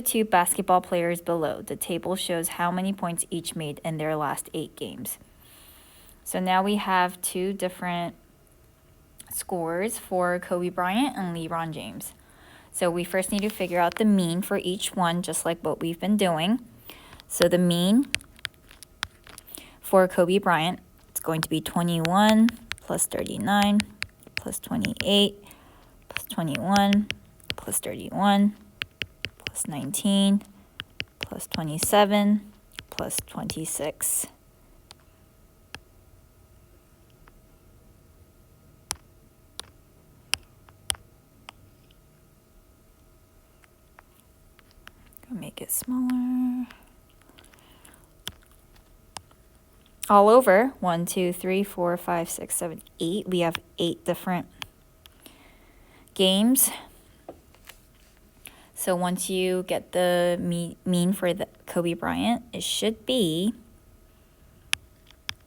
two basketball players below. The table shows how many points each made in their last 8 games. So now we have two different scores for Kobe Bryant and LeBron James. So we first need to figure out the mean for each one, just like what we've been doing. So the mean for Kobe Bryant, it's going to be 21 plus 39 plus 28 plus 21 plus 31 plus 19 plus 27 plus 26. Make it smaller. All over 1, 2, 3, 4, 5, 6, 7, 8. We have 8 different games. So once you get the mean for the Kobe Bryant, it should be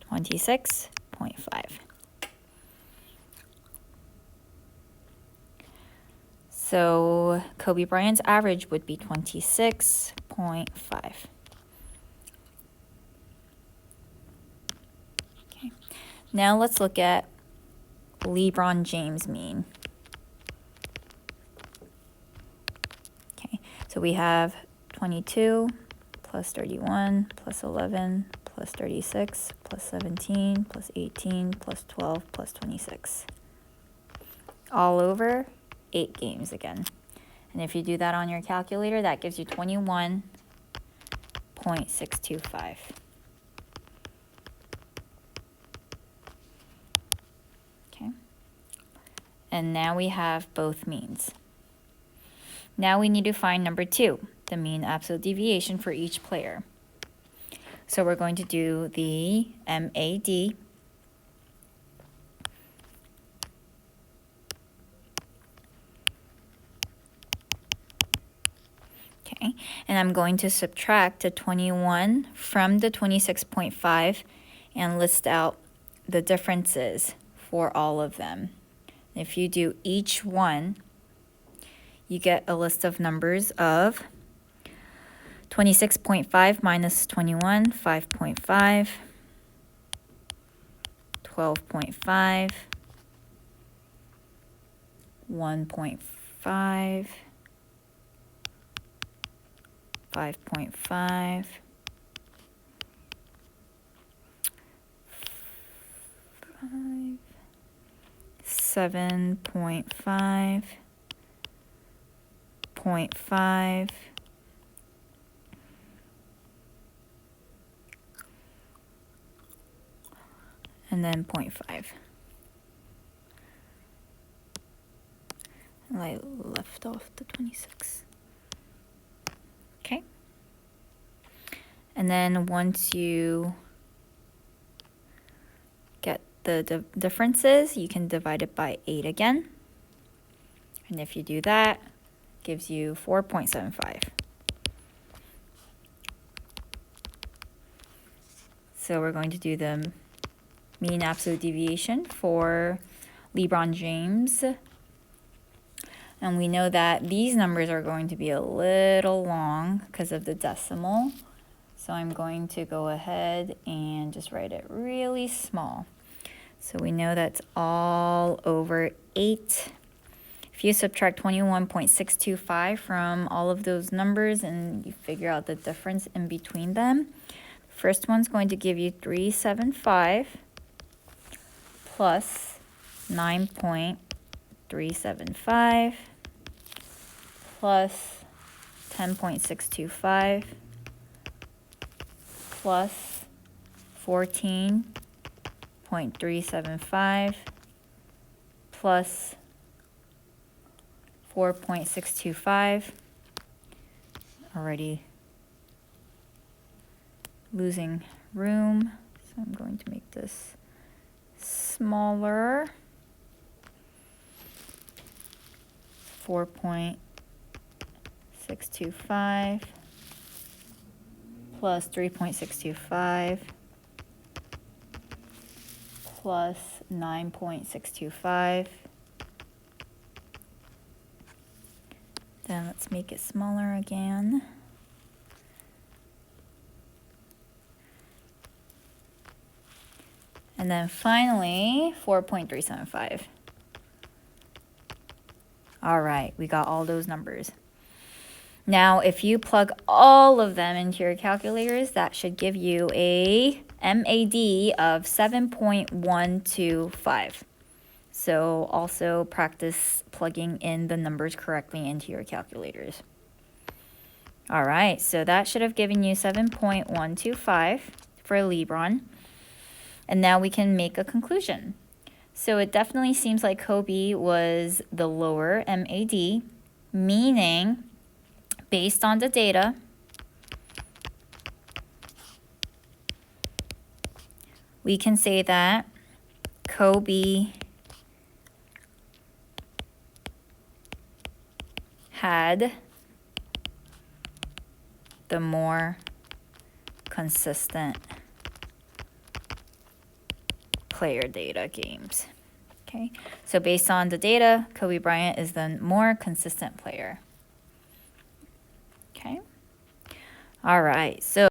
26.5. So Kobe Bryant's average would be 26.5. Okay. Now let's look at LeBron James' mean. Okay, so we have 22 plus 31 plus 11 plus 36 plus 17 plus 18 plus 12 plus 26. All over 8 games again. And if you do that on your calculator, that gives you 21.625. Okay. And now we have both means. Now we need to find number 2, the mean absolute deviation for each player. So we're going to do the MAD. Okay, and I'm going to subtract the 21 from the 26.5 and list out the differences for all of them. If you do each one, you get a list of numbers of 26.5 minus 21, 5.5, 12.5, 1.5, 5.5, 7.5, 0.5, and then 0.5. And I left off the 26. Okay. And then once you get the differences, you can divide it by 8 again. And if you do that, it gives you 4.75. So we're going to do the mean absolute deviation for LeBron James. And we know that these numbers are going to be a little long because of the decimal. So I'm going to go ahead and just write it really small. So we know that's all over 8. If you subtract 21.625 from all of those numbers and you figure out the difference in between them, the first one's going to give you 375 plus 9.375 plus 10.625 plus 14.375 plus 4.625. Already losing room, so I'm going to make this smaller. 4.625 plus 3.625 plus 9.625. Then let's make it smaller again. And then finally, 4.375. All right, we got all those numbers. Now, if you plug all of them into your calculators, that should give you a MAD of 7.125. So also practice plugging in the numbers correctly into your calculators. All right, so that should have given you 7.125 for LeBron. And now we can make a conclusion. So it definitely seems like Kobe was the lower MAD, meaning based on the data, we can say that Kobe had the more consistent player data games. Okay, so based on the data, Kobe Bryant is the more consistent player. Okay, all right, so